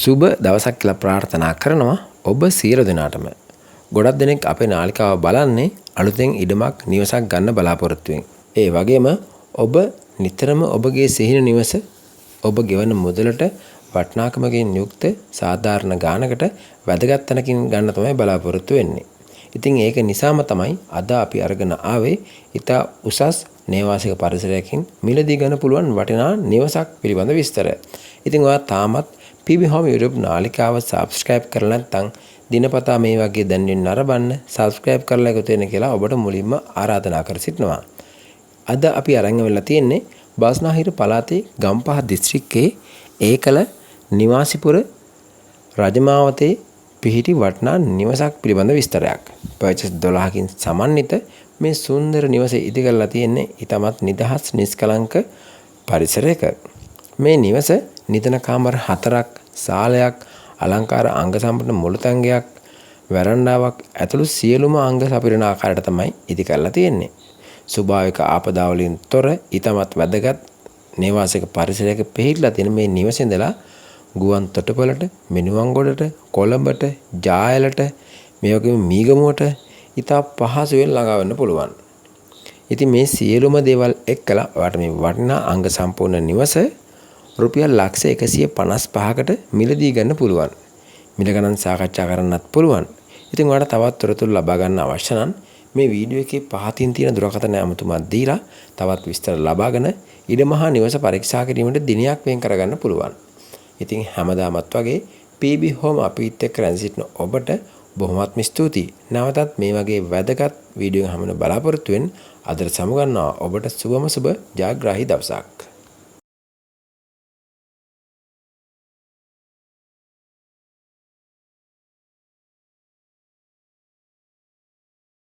සුබ දවසක් කියලා ප්‍රාර්ථනා කරනවා ඔබ සියලු දෙනාටම. ගොඩක් දෙනෙක් අපේ නාලිකාව බලන්නේ අලුතෙන් ඉඩමක් නිවසක් ගන්න බලාපොරොත්තු වෙමින්. ඒ වගේම ඔබ නිතරම ඔබගේ සිහින නිවස ඔබ ගෙවන මුදලට වටිනාකමකින් යුක්ත සාධාරණ ගානකට වැදගත් තැනකින් ගන්න තමයි බලාපොරොත්තු වෙන්නේ. ඉතින් ඒක නිසාම තමයි අද අපි අරගෙන ආවේ ඉතා උසස් නේවාසික පරිසරයකින් මිලදී ගන්න පුළුවන් වටිනා නිවසක් පිළිබඳ විස්තර. ඉතින් ඔයා තාමත් PB Home YouTube නාලිකාව subscribe කරලා නැත්නම් දිනපතා මේ වගේ දැන්වෙන්න නරඹන්න subscribe කරලා එකතු වෙන්න කියලා ඔබට මුලින්ම ආරාධනා කර සිටිනවා. අද අපි අරන් වෙලා තියෙන්නේ බස්නාහිර පළාතේ ගම්පහ දිස්ත්‍රික්කයේ ඒකල නිවාසිපුර රජමාවතේ පිහිටි වටිනා නිවසක් පිළිබඳ විස්තරයක්. පර්චස් 12කින් සමන්විත මේ සුන්දර නිවස ඉදි කරලා තියෙන්නේ ඊටමත් නිදහස් නිස්කලංක පරිසරයක. මේ නිවස නිදන කාමර 4ක්, ශාලයක්, අලංකාර අංග සම්පන්න මුළුතැන්ගයක්, වරණ්ඩාවක් ඇතුළු සියලුම අංග සපිරන ආකාරයට තමයි ඉදි කරලා තියෙන්නේ. ස්වභාවික ආපදා වලින් තොර ඊටමත් වැදගත් නේවාසික පරිසරයක පිහිටලා තියෙන මේ නිවසේ ඉඳලා ගුවන් තොටුපළට, මිනුවන්ගොඩට, කොළඹට, ජායලට, මේ වගේම මීගමුවට ඉතා පහසුවෙන් ළඟා වෙන්න පුළුවන්. ඉතින් මේ සියලුම දේවල් එක්කලා ඔයාලට මේ වටිනා අංග සම්පූර්ණ නිවස රුපියල් ලක්ෂ 155කට මිලදී ගන්න පුළුවන්. මිල ගණන් සාකච්ඡා කරන්නත් පුළුවන්. ඉතින් ඔයාලට තවත් තොරතුරු ලබා ගන්න අවශ්‍ය නම් මේ වීඩියෝ එකේ පහතින් තියෙන දුරකථන ඇමතුමක් දීලා තවත් විස්තර ලබාගෙන ඉඩමහා නිවස පරීක්ෂා කිරීමට දිනයක් වෙන් කරගන්න පුළුවන්. ඉතින් හැමදාමත් වගේ PB Home අපිත් එක්ක රැඳී සිටින ඔබට බොහොමත්ම ස්තුතියි. නැවතත් මේ වගේ වැදගත් වීඩියෝ එකක් හමුවෙන්න බලාපොරොත්තු වෙන්න අදට සමුගන්නවා. ඔබට සුබම සුබ ජයග්‍රාහී දවසක්.